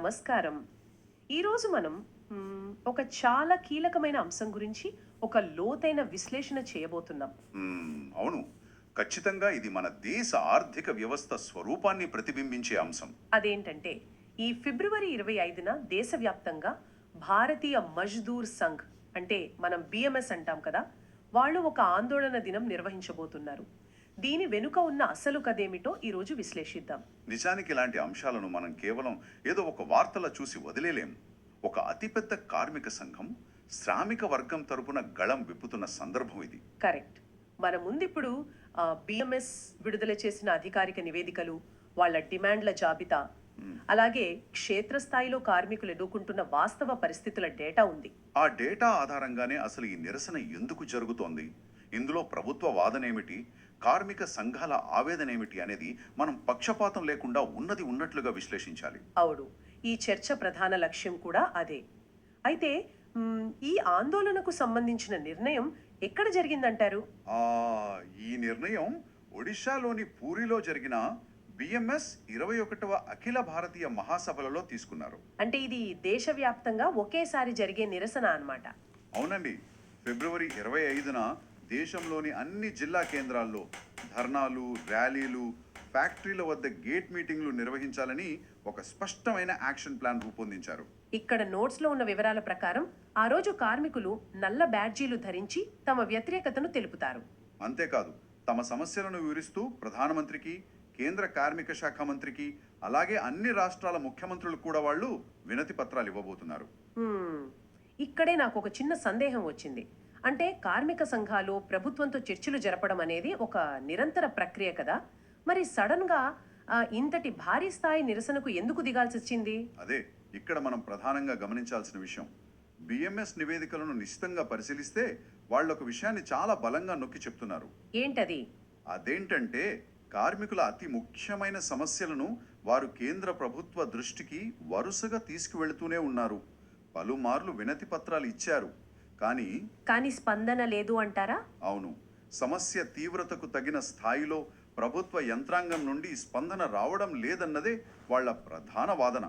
నమస్కారం. ఈరోజు మనం ఒక చాలా కీలకమైన అంశం గురించి ఒక లోతైన విశ్లేషణ చేయబోతున్నాం. అవును. ఖచ్చితంగా ఇది మన దేశ ఆర్థిక వ్యవస్థ స్వరూపాన్ని ప్రతిబింబించే అంశం. అదేంటంటే ఈ ఫిబ్రవరి 25న దేశవ్యాప్తంగా భారతీయ మజ్దూర్ సంఘ్ అంటే మనం బిఎంఎస్ అంటాం కదా, వాళ్ళు ఒక ఆందోళన దినం నిర్వహించబోతున్నారు. దీని వెనుక ఉన్న అసలు కథేమిటో ఈరోజు విశ్లేషిద్దాం. నిజానికి ఇలాంటి అంశాలను మనం కేవలం ఏదో ఒక వార్తల చూసి వదిలేలేం. ఒక అతిపెద్ద కార్మిక సంఘం శ్రామిక వర్గం తరపున గళం విప్పుతున్న సందర్భం ఇది. కరెక్ట్. మన ముందిప్పుడు బిఎంఎస్ విడుదల చేసిన అధికారిక నివేదికలు, వాళ్ళ డిమాండ్ల జాబితా, అలాగే క్షేత్రస్థాయిలో కార్మికులు ఎదుర్కొంటున్న వాస్తవ పరిస్థితుల డేటా ఉంది. ఆ డేటా ఆధారంగానే అసలు ఈ నిరసన ఎందుకు జరుగుతోంది, ఇందులో ప్రభుత్వ వాదనేమిటి, కార్మిక సంఘాల ఆవేదనేమిటి అనేది మనం పక్షపాతం లేకుండా ఉన్నది ఉన్నట్లుగా విశ్లేషించాలి. అవును, ఈ చర్చ ప్రధాన లక్ష్యం కూడా అదే. అయితే ఈ ఆందోళనకు సంబంధించిన నిర్ణయం ఎక్కడ జరిగిందంటారు? ఆ ఈ నిర్ణయం ఒడిశాలోని పూరిలో జరిగిన బిఎంఎస్ 21వ అఖిల భారతీయ మహాసభలలో తీసుకున్నారు. అంటే ఇది దేశవ్యాప్తంగా ఒకేసారి జరిగే నిరసన అన్నమాట. అవునండి. ఫిబ్రవరి 25న దేశంలోని అన్ని జిల్లా కేంద్రాల్లో ధర్నాలు, ర్యాలీలు, ఫ్యాక్టరీల వద్ద గేట్ మీటింగ్లు నిర్వహించాలని ఒక స్పష్టమైన యాక్షన్ ప్లాన్ రూపొందించారు. ఇక్కడ నోట్స్ లో ఉన్న వివరాల ప్రకారం ఆ రోజు కార్మికులు నల్ల బ్యాడ్జీలు ధరించి తమ వ్యతిరేకతను తెలుపుతారు. అంతేకాదు, తమ సమస్యలను వివరిస్తూ ప్రధానమంత్రికి, కేంద్ర కార్మిక శాఖ మంత్రికి, అలాగే అన్ని రాష్ట్రాల ముఖ్యమంత్రులు కూడా వాళ్ళు వినతి పత్రాలు ఇవ్వబోతున్నారు. ఇక్కడే నాకు ఒక చిన్న సందేహం వచ్చింది. అంటే కార్మిక సంఘాలు ప్రభుత్వంతో చర్చలు జరపడం అనేది ఒక నిరంతర ప్రక్రియ కదా, మరి సడన్ గా ఇంతటి భారీ స్థాయి నిరసనకు ఎందుకు దిగాల్సి వచ్చింది? అదే ఇక్కడ మనం ప్రధానంగా గమనించాల్సిన విషయం. బిఎంఎస్ నివేదికలను నిశితంగా పరిశీలిస్తే వాళ్ళు ఒక విషయాన్ని చాలా బలంగా నొక్కి చెప్తున్నారు. ఏంటది? అదేంటంటే కార్మికుల అతి ముఖ్యమైన సమస్యలను వారు కేంద్ర ప్రభుత్వ దృష్టికి వరుసగా తీసుకువెళుతూనే ఉన్నారు. పలుమార్లు వినతి పత్రాలు ఇచ్చారు, కానీ స్పందన లేదు అంటారా? అవును, సమస్య తీవ్రతకు తగిన స్థాయిలో ప్రభుత్వ యంత్రాంగం నుండి స్పందన రావడం లేదన్నదే వాళ్ళ ప్రధాన వాదన.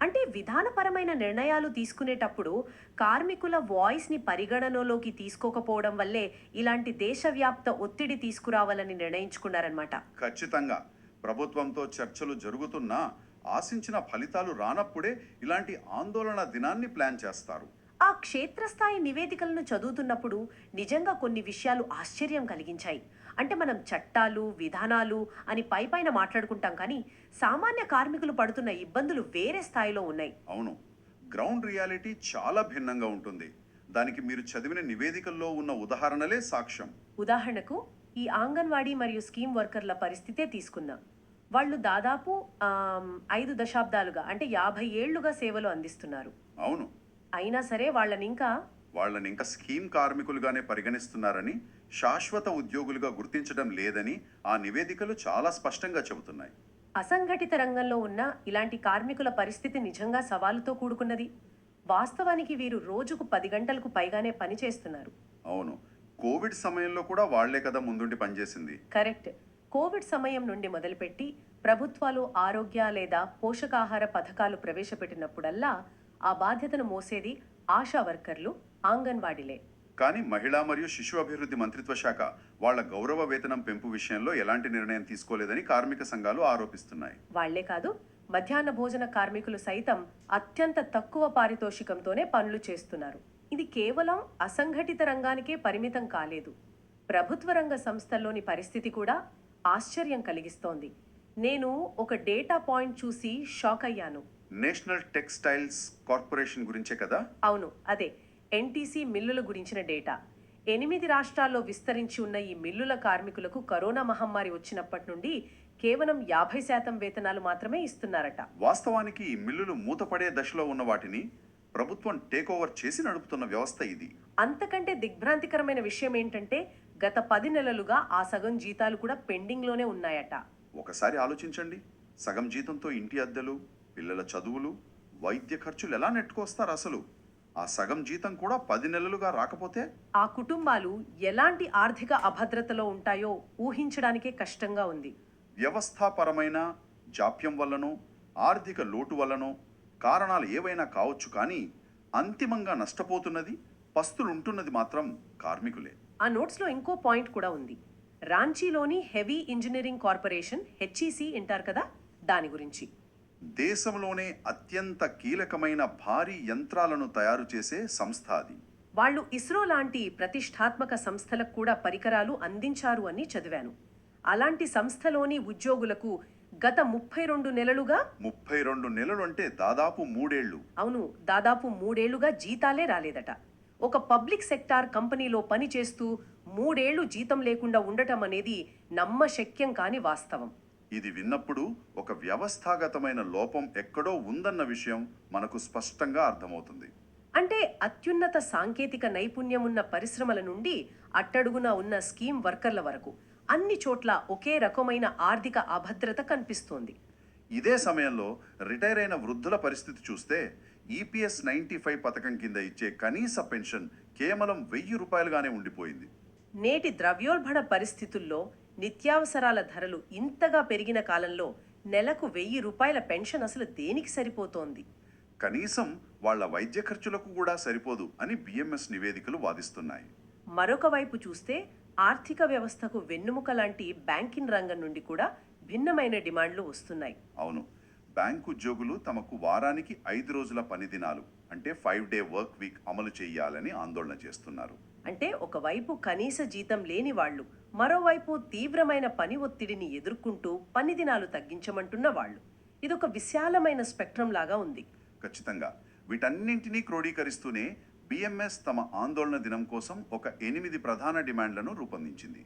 అంటే విధానపరమైన నిర్ణయాలు తీసుకునేటప్పుడు కార్మికుల వాయిస్ ని పరిగణనలోకి తీసుకోకపోవడం వల్లే ఇలాంటి దేశవ్యాప్త ఒత్తిడి తీసుకురావాలని నిర్ణయించుకున్నారన్నమాట. ఖచ్చితంగా. ప్రభుత్వంతో చర్చలు జరుగుతున్నా ఆశించిన ఫలితాలు రానప్పుడే ఇలాంటి ఆందోళన దినాన్ని ప్లాన్ చేస్తారు. ఆ క్షేత్రస్థాయి నివేదికలను చదువుతున్నప్పుడు నిజంగా కొన్ని విషయాలు ఆశ్చర్యం కలిగించాయి. అంటే మనం చట్టాలు, విధానాలు అని పైపైన మాట్లాడుకుంటాం, కానీ సామాన్య కార్మికులు పడుతున్న ఇబ్బందులు వేరే స్థాయిలో ఉన్నాయి. అవును, గ్రౌండ్ రియాలిటీ చాలా భిన్నంగా ఉంటుంది. దానికి మీరు చదివిన నివేదికల్లో ఉన్న ఉదాహరణలే సాక్ష్యం. ఉదాహరణకు ఈ ఆంగన్వాడీ మరియు స్కీమ్ వర్కర్ల పరిస్థితే తీసుకుందాం. వాళ్ళు దాదాపు 5 దశాబ్దాలుగా అంటే 50 ఏళ్లుగా సేవలు అందిస్తున్నారు. అవును, అయినా సరే వాళ్ళని ఇంకా స్కీమ్ కార్మికులుగానే పరిగణిస్తున్నారని, శాశ్వత ఉద్యోగులుగా గుర్తించడం లేదని ఆ నివేదికలు చాలా స్పష్టంగా చెబుతున్నాయి. అసంఘటిత రంగంలో ఉన్న ఇలాంటి కార్మికుల పరిస్థితి నిజంగా సవాలుతో కూడుకున్నది. వాస్తవానికి వీరు రోజుకు 10 గంటలకు పైగానే పని చేస్తున్నారు. అవును, కోవిడ్ సమయంలో కూడా వాళ్లే కదా ముందుండి పనిచేసింది. కరెక్ట్. కోవిడ్ సమయం నుండి మొదలుపెట్టి ప్రభుత్వాలు ఆరోగ్య లేదా పోషకాహార పథకాలు ప్రవేశపెట్టినప్పుడల్లా ఆ బాధ్యతను మోసేది ఆశా వర్కర్లు, ఆంగన్వాడీలే. కానీ మహిళా మరియు శిశు అభివృద్ధి మంత్రిత్వ శాఖ వాళ్ళ గౌరవ వేతనం పెంపు విషయంలో ఎలాంటి నిర్ణయం తీసుకోలేదని కార్మిక సంఘాలు ఆరోపిస్తున్నాయి. వాళ్లే కాదు, మధ్యాహ్న భోజన కార్మికులు సైతం అత్యంత తక్కువ పారితోషికంతోనే పనులు చేస్తున్నారు. ఇది కేవలం అసంఘటిత రంగానికే పరిమితం కాలేదు. ప్రభుత్వ రంగ సంస్థల్లోని పరిస్థితి కూడా ఆశ్చర్యం కలిగిస్తోంది. నేను ఒక డేటా పాయింట్ చూసి షాక్ అయ్యాను. నేషనల్ టెక్స్టైల్స్ కార్పొరేషన్ గురించే కదా? అవును, అదే ఎన్టీసీ మిల్లుల గురించిన డేటా. 8 రాష్ట్రాల్లో విస్తరించి ఉన్న ఈ మిల్లుల కార్మికులకు కరోనా మహమ్మారి వచ్చినప్పటి నుండి కేవలం 50% వేతనాలు మాత్రమే ఇస్తున్నారట. వాస్తవానికి ఈ మిల్లులు మూతపడే దశలో ఉన్న వాటిని ప్రభుత్వం టేక్ ఓవర్ చేసి నడుపుతున్న వ్యవస్థ ఇది. అంతకంటే దిగ్భ్రాంతికరమైన విషయం ఏంటంటే గత 10 నెలలుగా ఆ సగం జీతాలు కూడా పెండింగ్ లోనే ఉన్నాయట. ఒకసారి ఆలోచించండి, సగం జీతంతో ఇంటి అద్దెలు, పిల్లల చదువులు, వైద్య ఖర్చులు ఎలా నెట్టుకొస్తారు? అసలు ఆ సగం జీతం కూడా 10 నెలలుగా రాకపోతే ఆ కుటుంబాలు ఎలాంటి ఆర్థిక అభద్రతలో ఉంటాయో ఊహించడానికే కష్టంగా ఉంది. వ్యవస్థాపరమైన జాప్యం వల్లనో, ఆర్థిక లోటు వల్లనో కారణాలు ఏవైనా కావచ్చు, కానీ అంతిమంగా నష్టపోతున్నది, పస్తులుంటున్నది మాత్రం కార్మికులే. ఆ నోట్స్లో ఇంకో పాయింట్ కూడా ఉంది. రాంచీలోని హెవీ ఇంజనీరింగ్ కార్పొరేషన్ హెచ్ఈసి అంటారు కదా, దాని గురించి. దేశంలోనే అత్యంత కీలకమైన భారీ యంత్రాలను తయారు చేసే సంస్థ అది. వాళ్ళు ఇస్రో లాంటి ప్రతిష్టాత్మక సంస్థలకు కూడా పరికరాలు అందించారు అని చదివాను. అలాంటి సంస్థలోని ఉద్యోగులకు గత 32 నెలలుగా 32 నెలలు అంటే దాదాపు 3 ఏళ్లు. అవును, దాదాపు 3 ఏళ్లుగా జీతాలే రాలేదట. ఒక పబ్లిక్ సెక్టార్ కంపెనీలో పనిచేస్తూ 3 ఏళ్లు జీతం లేకుండా ఉండటం అనేది నమ్మశక్యం కాని వాస్తవం. ఇది విన్నప్పుడు ఒక వ్యవస్థాగతమైన లోపం ఎక్కడో ఉందన్న విషయం మనకు స్పష్టంగా అర్థమవుతుంది. అంటే అత్యున్నత సాంకేతిక నైపుణ్యం ఉన్న పరిశ్రమల నుండి అట్టడుగున ఉన్న స్కీమ్ వర్కర్ల వరకు అన్ని చోట్ల ఒకే రకమైన ఆర్థిక అభద్రత కనిపిస్తోంది. ఇదే సమయంలో రిటైర్ అయిన వృద్ధుల పరిస్థితి చూస్తే ఈపీఎస్ 95 పథకం కింద ఇచ్చే కనీస పెన్షన్ కేవలం 1000 రూపాయలుగానే ఉండిపోయింది. నేటి ద్రవ్యోల్బణ పరిస్థితుల్లో నిత్యావసరాల ధరలు ఇంతగా పెరిగిన కాలంలో నెలకు 1000 రూపాయల పెన్షన్ అసలు దేనికి సరిపోతోంది? కనీసం వాళ్ళ వైద్య ఖర్చులకు కూడా సరిపోదు అని బిఎంఎస్ నివేదికలు వాదిస్తున్నాయి. మరొక వైపు చూస్తే ఆర్థిక వ్యవస్థకు వెన్నెముక లాంటి బ్యాంకింగ్ రంగం నుండి కూడా భిన్నమైన డిమాండ్లు వస్తున్నాయి. అవును, బ్యాంకు ఉద్యోగులు తమకు వారానికి 5 రోజుల పని దినాలు అంటే 5 డే వర్క్ వీక్ అమలు చేయాలని ఆందోళన చేస్తున్నారు. అంటే ఒకవైపు కనీస జీతం లేని వాళ్ళు, మరోవైపు తీవ్రమైన పని ఒత్తిడిని ఎదుర్కొంటూ పని దినాలు తగ్గించమంటున్న వాళ్ళు. ఇదొక విశాలమైన స్పెక్ట్రం లాగా ఉంది. ఖచ్చితంగా వీటన్నింటినీ క్రోడీకరిస్తూనే బిఎంఎస్ తమ ఆందోళన దినం కోసం ఒక 8 ప్రధాన డిమాండ్లను రూపొందించింది.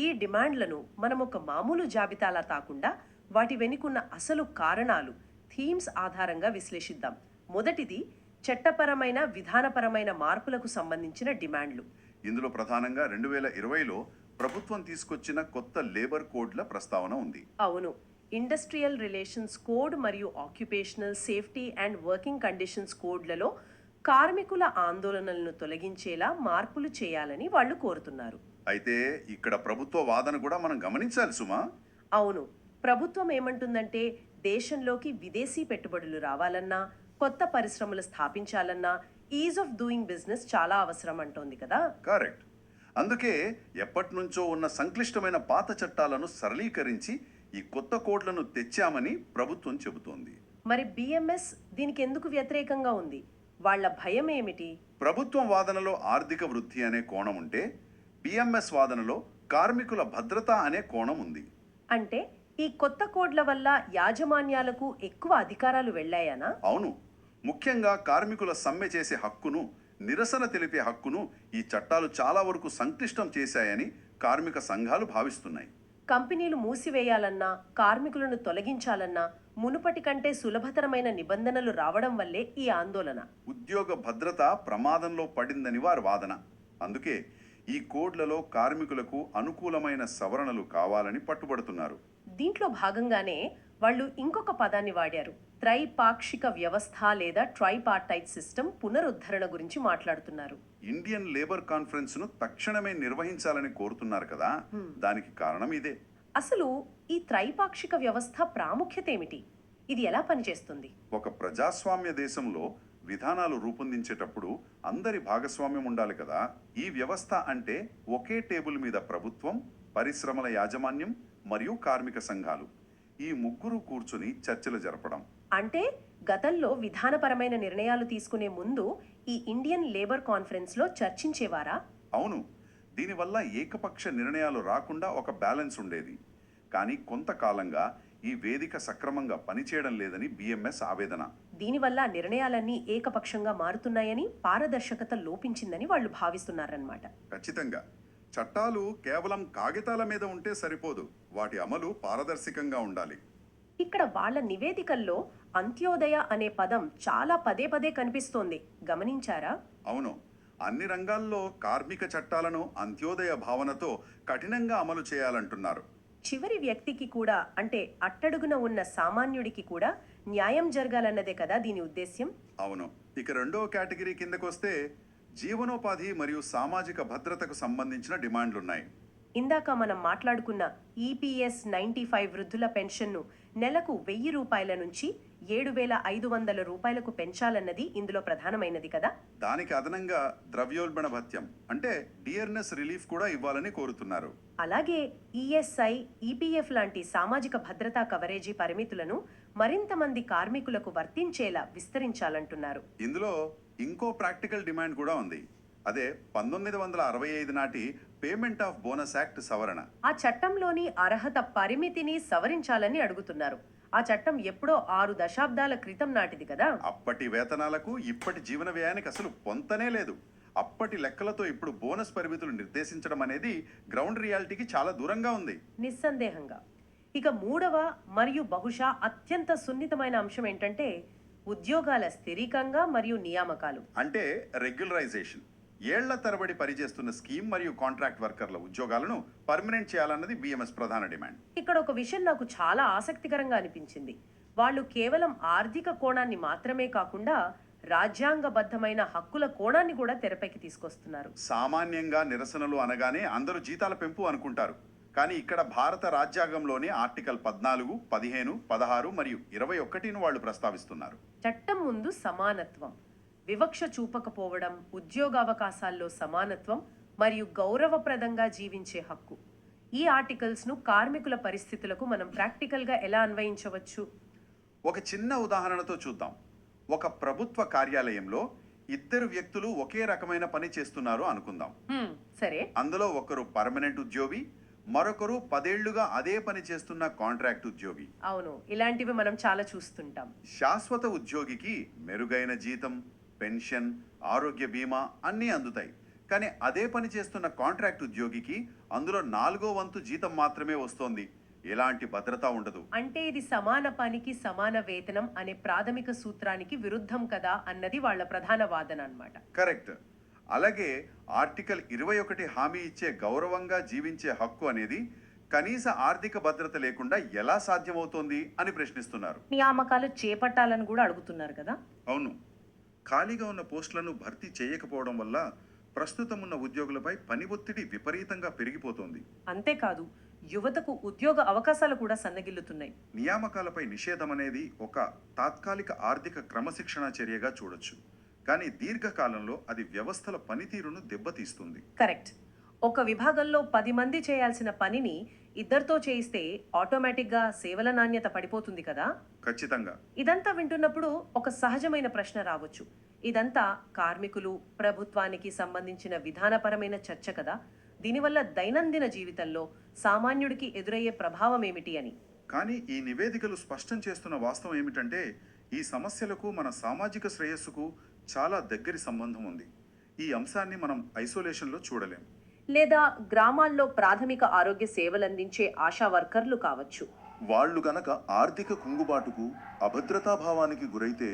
ఈ డిమాండ్లను మనం ఒక మామూలు జాబితాలా కాకుండా వాటి వెనుకున్న అసలు కారణాలు, థీమ్స్ ఆధారంగా విశ్లేషిద్దాం. మొదటిది చట్టపరమైన విధానపరమైన మార్పులకు సంబంధించిన డిమాండ్లు. ఇందులో ప్రధానంగా 2020లో ప్రభుత్వం తీసుకొచ్చిన కొత్త లేబర్ కోడ్ల ప్రస్తావన ఉంది. అవును, ఇండస్ట్రియల్ రిలేషన్స్ కోడ్ మరియు occupational safety and working conditions కోడ్లలో కార్మికుల ఆందోళనలను తొలగించేలా మార్పులు చేయాలని వాళ్ళు కోరుతున్నారు. అయితే ఇక్కడ ప్రభుత్వ వాదన కూడా మనం గమనించాలి సుమా. అవును, ప్రభుత్వం ఏమంటుందంటే దేశంలోకి విదేశీ పెట్టుబడులు రావాలన్నా, కొత్త పరిశ్రమలు స్థాపించాలన్నా ఈజ్ ఆఫ్ డూయింగ్ బిజినెస్ చాలా అవసరం అంటోంది కదా. కరెక్ట్. అందుకే ఎప్పటి నుంచో ఉన్న సంక్లిష్టమైన పాత చట్టాలను సరళీకరించి ఈ కొత్త కోడ్లను తెచ్చామని ప్రభుత్వం చెబుతోంది. మరి బిఎంఎస్ దీనికి ఎందుకు వ్యతిరేకంగా ఉంది? వాళ్ళ భయం ఏమిటి? ప్రభుత్వం వాదనలో ఆర్థిక వృద్ధి అనే కోణం ఉంటే బిఎంఎస్ వాదనలో కార్మికుల భద్రత అనే కోణం ఉంది. అంటే ఈ కొత్త కోడ్ల వల్ల యాజమాన్యాలకు ఎక్కువ అధికారాలు వెళ్ళాయనా? అవును, ముఖ్యంగా కార్మికుల సమ్మె చేసే హక్కును, నిరసన తెలిపే హక్కును ఈ చట్టాలు చాలా వరకు సంక్లిష్టం చేశాయని కార్మిక సంఘాలు భావిస్తున్నాయి. కంపెనీలు మూసివేయాలన్నా, కార్మికులను తొలగించాలన్నా మునుపటి కంటే సులభతరమైన నిబంధనలు రావడం వల్లే ఈ ఆందోళన. ఉద్యోగ భద్రత ప్రమాదంలో పడిందని వారి వాదన. అందుకే ఈ కోడ్లలో కార్మికులకు అనుకూలమైన సవరణలు కావాలని పట్టుబడుతున్నారు. దీంట్లో భాగంగానే వాళ్ళు ఇంకొక పదాన్ని వాడారు. త్రైపాక్షిక వ్యవస్థ లేదా ట్రైపార్టైట్ సిస్టమ్ పునరుద్ధరణ గురించి మాట్లాడుతున్నారు. ఇండియన్ లేబర్ కాన్ఫరెన్స్ ను తక్షణమే నిర్వహించాలని కోరుతున్నారు కదా. దానికి కారణం ఇదే. అసలు ఈ త్రైపాక్షిక వ్యవస్థ ప్రాముఖ్యత ఏమిటి? ఇది ఎలా పనిచేస్తుంది? ఒక ప్రజాస్వామ్య దేశంలో విధానాలు రూపొందించేటప్పుడు అందరి భాగస్వామ్యం ఉండాలి కదా. ఈ వ్యవస్థ అంటే ఒకే టేబుల్ మీద ప్రభుత్వం, పరిశ్రమల యాజమాన్యం మరియు కార్మిక సంఘాలు, ఈ ముగ్గురు కూర్చుని చర్చలు జరపడం. అంటే గతంలో విధానపరమైన నిర్ణయాలు తీసుకునే ముందు ఈ ఇండియన్ లేబర్ కాన్ఫరెన్స్ లో చర్చించేవారా? అవును, దీనివల్ల ఏకపక్ష నిర్ణయాలు రాకుండా ఒక బ్యాలెన్స్ ఉండేది. కానీ కొంతకాలంగా ఈ వేదిక సక్రమంగా పనిచేయడం లేదని బిఎంఎస్ ఆవేదన. దీనివల్ల నిర్ణయాలన్నీ ఏకపక్షంగా మారుతున్నాయని, పారదర్శకత లోపించిందని వాళ్ళు భావిస్తున్నారన్నమాట. ఖచ్చితంగా చట్టాలు కేవలం కాగితాల మీద ఉంటే సరిపోదు, వాటి అమలు పారదర్శకంగా ఉండాలి. ఇక్కడ వాళ్ళ నివేదికల్లో అంత్యోదయ అనే పదం చాలా పదే పదే కనిపిస్తోంది, గమనించారా? అవును, అన్ని రంగాల్లో కార్మిక చట్టాలను అంత్యోదయ భావనతో కఠినంగా అమలు చేయాలంటున్నారు. చివరి వ్యక్తికి కూడా, అంటే అట్టడుగున ఉన్న సామాన్యుడికి కూడా న్యాయం జరగాలన్నదే కదా దీని ఉద్దేశ్యం. అవును, ఇక రెండో కేటగిరీ కిందకొస్తే జీవనోపాధి మరియు సామాజిక భద్రతకు సంబంధించిన డిమాండ్లున్నాయి. ఇందాక మనం మాట్లాడుకున్న ఈపీఎస్ 95 వృద్ధుల పెన్షన్ను నెలకు 1000 రూపాయల నుంచి రూపాయలకు పెంచాలన్నది ఇందులో ప్రధానమైనది కదా. దానికి అదనంగా ద్రవ్యోల్బణ భత్యం అంటే డియర్నెస్ రిలీఫ్ కూడా ఇవ్వాలని కోరుతున్నారు. అలాగే ఈఎస్ఐ, ఈపీఎఫ్ లాంటి సామాజిక భద్రతా కవరేజీ పరిమితులను మరింత మంది కార్మికులకు వర్తించేలా విస్తరించాలంటున్నారు. ఇందులో ఇంకో ప్రాక్టికల్ డిమాండ్ కూడా ఉంది. అదే 1965 నాటి పేమెంట్ ఆఫ్ బోనస్ యాక్ట్ సవరణ. ఆ చట్టంలోని అర్హత పరిమితిని సవరించాలని అడుగుతున్నారు. ఆ చట్టం ఎప్పుడో 6 దశాబ్దాల క్రితం నాటిది కదా. అప్పటి వేతనాలకు ఇప్పటి జీవన వ్యయానికి అసలు పొంతనే లేదు. అప్పటి లెక్కలతో ఇప్పుడు బోనస్ పరిమితులు నిర్దేశించడం అనేది గ్రౌండ్ రియాలిటీకి చాలా దూరంగా ఉంది. నిస్సందేహంగా. ఇక మూడవ మరియు బహుశా అత్యంత సున్నితమైన అంశం ఏంటంటే ఉద్యోగాల స్థిరీకంగా మరియు నియామకాలు. అంటే రెగ్యులరైజేషన్. ఏళ్ల తరబడి పనిచేస్తున్న స్కీమ్ మరియు కాంట్రాక్ట్ వర్కర్ల ఉద్యోగాలను పర్మనెంట్ చేయాలన్నది బిఎంఎస్ ప్రధాన డిమాండ్. ఇక్కడ ఒక విషయం నాకు చాలా ఆసక్తికరంగా అనిపించింది. వాళ్ళు కేవలం ఆర్థిక కోణాన్ని మాత్రమే కాకుండా రాజ్యాంగబద్ధమైన హక్కుల కోణాన్ని కూడా తెరపైకి తీసుకొస్తున్నారు. సామాన్యంగా నిరసనలు అనగానే అందరూ జీతాల పెంపు అనుకుంటారు. కానీ ఇక్కడ భారత రాజ్యాంగంలోని ఆర్టికల్ 14, 15, 16 మరియు 21ను వాళ్ళు ప్రస్తావిస్తున్నారు. చట్టం ముందు సమానత్వం, వివక్ష చూపకపోవడం, ఉద్యోగావకాశాల్లో సమానత్వం మరియు గౌరవప్రదంగా జీవించే హక్కు. ఈ ఆర్టికల్స్ ను కార్మికుల పరిస్థితులకు మనం ప్రాక్టికల్ గా ఎలా అన్వయించవచ్చు? ఒక చిన్న ఉదాహరణతో చూద్దాం. ఒక ప్రభుత్వ కార్యాలయంలో ఇద్దరు వ్యక్తులు ఒకే రకమైన పని చేస్తున్నారు అనుకుందాం. సరే. అందులో ఒకరు పర్మనెంట్ ఉద్యోగి, మరొకరు 10 ఏళ్లుగా అదే పని చేస్తున్న కాంట్రాక్ట్ ఉద్యోగి. అవును, ఇలాంటివి మనం చాలా చూస్తుంటాం. శాశ్వత ఉద్యోగికి మెరుగైన జీతం, పెన్షన్, ఆరోగ్య బీమా అన్నీ అందుతాయి. కానీ అదే పని చేస్తున్న కాంట్రాక్ట్ ఉద్యోగికి అందులో 4వ వంతు జీతం మాత్రమే వస్తోంది. ఎలాంటి భద్రత ఉండదు. అంటే ఇది సమాన పనికి సమాన వేతనం అనే ప్రాథమిక సూత్రానికి విరుద్ధం కదా అన్నది వాళ్ళ ప్రధాన వాదన అన్నమాట. కరెక్ట్. అలాగే ఆర్టికల్ 21 హామీ ఇచ్చే గౌరవంగా జీవించే హక్కు అనేది కనీస ఆర్థిక భద్రత లేకుండా ఎలా సాధ్యమవుతోంది అని ప్రశ్నిస్తున్నారు. నియామకాలు చేపట్టాలని కూడా అడుగుతున్నారు కదా. అవును, ఖాళీగా ఉన్న పోస్టులను భర్తీ చేయకపోవడం వల్ల ప్రస్తుతం ఉన్న ఉద్యోగులపై పని ఒత్తిడి విపరీతంగా పెరిగిపోతోంది. అంతేకాదు, యువతకు ఉద్యోగ అవకాశాలు కూడా సన్నగిల్లుతున్నాయి. నియామకాలపై నిషేధం అనేది ఒక తాత్కాలిక ఆర్థిక క్రమశిక్షణ చర్యగా చూడొచ్చు. కానీ దీర్ఘకాలంలో అది వ్యవస్థల పనితీరును దెబ్బతీస్తుంది. కరెక్ట్. ఒక విభాగంలో 10 మంది చేయాల్సిన పనిని ఇద్దరితో చేయిస్తే ఆటోమేటిక్గా సేవల నాణ్యత పడిపోతుంది కదా. ఖచ్చితంగా. ఇదంతా వింటున్నప్పుడు ఒక సహజమైన ప్రశ్న రావచ్చు. ఇదంతా కార్మికులు, ప్రభుత్వానికి సంబంధించిన విధానపరమైన చర్చ కదా. దీనివల్ల దైనందిన జీవితంలో సామాన్యుడికి ఎదురయ్యే ప్రభావం ఏమిటి అని. కానీ ఈ నివేదికలు స్పష్టం చేస్తున్న వాస్తవం ఏమిటంటే ఈ సమస్యలకు మన సామాజిక శ్రేయస్సుకు చాలా దగ్గరి సంబంధం ఉంది. ఈ అంశాన్ని మనం ఐసోలేషన్లో చూడలేం. లేదా గ్రామాల్లో ప్రాథమిక ఆరోగ్య సేవలందించే ఆశా వర్కర్లు కావచ్చు. వాళ్ళు గనక ఆర్థిక కుంగుబాటుకు, అభద్రతాభావానికి గురైతే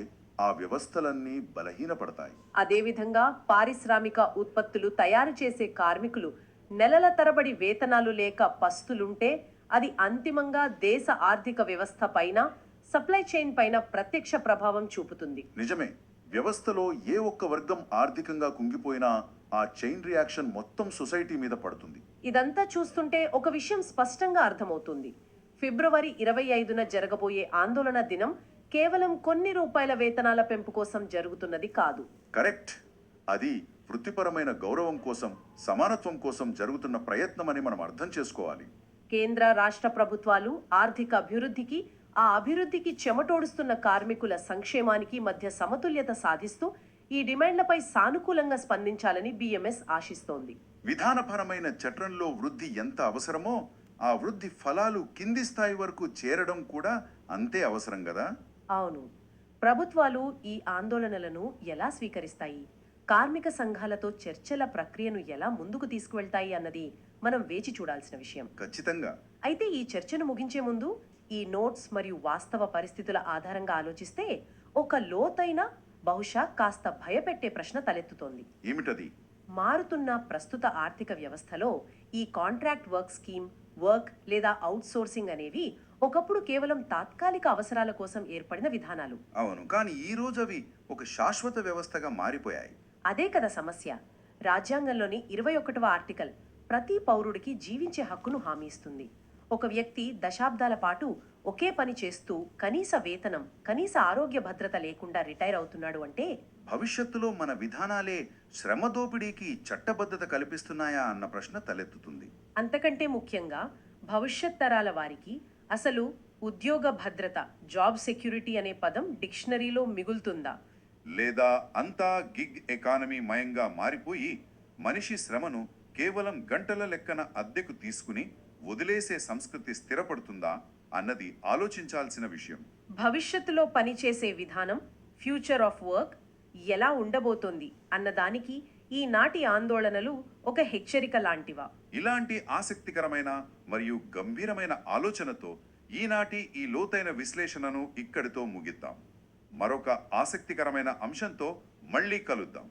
ఆ వ్యవస్థలన్నీ బలహీనపడతాయి. అదేవిధంగా పారిశ్రామిక ఉత్పత్తులు తయారు చేసే కార్మికులు నెలల తరబడి వేతనాలు లేక పస్తులుంటే అది అంతిమంగా దేశ ఆర్థిక వ్యవస్థ పైన, సప్లై చైన్ పైన ప్రత్యక్ష ప్రభావం చూపుతుంది. నిజమే. వ్యవస్థలో ఏ ఒక్క వర్గం ఆర్థికంగా కుంగిపోయినా ఆ చైన్ రియాక్షన్ మొత్తం సొసైటీ మీద పడుతుంది. ఇదంతా చూస్తుంటే ఒక విషయం స్పష్టంగా అర్థమవుతుంది. ఫిబ్రవరి 25న జరగబోయే ఆందోళన దినం కేవలం కొన్ని రూపాయల వేతనాల పెంపు కోసం జరుగుతున్నది కాదు. కరెక్ట్. అది వృత్తిపరమైన గౌరవం కోసం, సమానత్వం కోసం జరుగుతున్న ప్రయత్నమని మనం అర్థం చేసుకోవాలి. కేంద్ర, రాష్ట్ర ప్రభుత్వాలు ఆర్థిక అభివృద్ధికి, ఆ అభివృద్ధికి చెమటోడుస్తున్న కార్మికుల సంక్షేమానికి మధ్య సమతుల్యత సాధిస్తూ ఈ డిమాండ్లపై సానుకూలంగా స్పందించాలని బిఎంఎస్ ఆశిస్తోంది. విధానపరమైన చట్రంలో వృద్ధి ఎంత అవసరమో ఆ వృద్ధి ఫలాలు కింది స్థాయి వరకు చేరడం కూడా అంతే అవసరం కదా. అవును. ప్రభుత్వాలు ఈ ఆందోళనలను ఎలా స్వీకరిస్తాయి, కార్మిక సంఘాలతో చర్చల ప్రక్రియను ఎలా ముందుకు తీసుకువెళ్తాయి అన్నది మనం వేచి చూడాల్సిన విషయం. ఖచ్చితంగా. అయితే ఈ చర్చను ముగించే ముందు ఈ నోట్స్ మరియు వాస్తవ పరిస్థితుల ఆధారంగా ఆలోచిస్తే ఒక లోతైన, బహుశా కాస్త భయపెట్టే ప్రశ్న తలెత్తుతోంది. ఏమిటది? మారుతున్న ప్రస్తుత ఆర్థిక వ్యవస్థలో ఈ కాంట్రాక్ట్ వర్క్ స్కీమ్, వర్క్ లేదా అవుట్ సోర్సింగ్ అనేవి ఒకప్పుడు కేవలం తాత్కాలిక అవసరాల కోసం ఏర్పడిన విధానాలు. అవును, కానీ ఈ రోజు అవి ఒక శాశ్వత వ్యవస్థగా మారిపోయాయి. అదే కదా సమస్య. రాజ్యాంగంలోని 21వ ఆర్టికల్ ప్రతి పౌరుడికి జీవించే హక్కును హామీ ఇస్తుంది. ఒక వ్యక్తి దశాబ్దాల పాటు ఒకే పని చేస్తూ కనీస వేతనం, కనీస ఆరోగ్య భద్రత లేకుండా రిటైర్ అవుతున్నాడు అంటే భవిష్యత్తులో మన విధానాలే శ్రమ దోపిడీకి చట్టబద్ధత కల్పిస్తున్నాయా అన్న ప్రశ్న తలెత్తుతుంది. అంతకంటే ముఖ్యంగా భవిష్యత్ తరాల వారికి అసలు ఉద్యోగ భద్రత, జాబ్ సెక్యూరిటీ అనే పదం డిక్షనరీలో మిగులుతుందా? లేదా అంతా గిగ్ ఎకానమీ మయంగా మారిపోయి మనిషి శ్రమను కేవలం గంటల లెక్కన అద్దెకు తీసుకుని వదిలేసే సంస్కృతి స్థిరపడుతుందా అన్నది ఆలోచించాల్సిన విషయం. భవిష్యత్తులో పనిచేసే విధానం, ఫ్యూచర్ ఆఫ్ వర్క్ ఎలా ఉండబోతోంది అన్నదానికి ఈనాటి ఆందోళనలు ఒక హెచ్చరిక లాంటివా? ఇలాంటి ఆసక్తికరమైన మరియు గంభీరమైన ఆలోచనతో ఈనాటి ఈ లోతైన విశ్లేషణను ఇక్కడితో ముగిద్దాం. మరొక ఆసక్తికరమైన అంశంతో మళ్ళీ కలుద్దాం.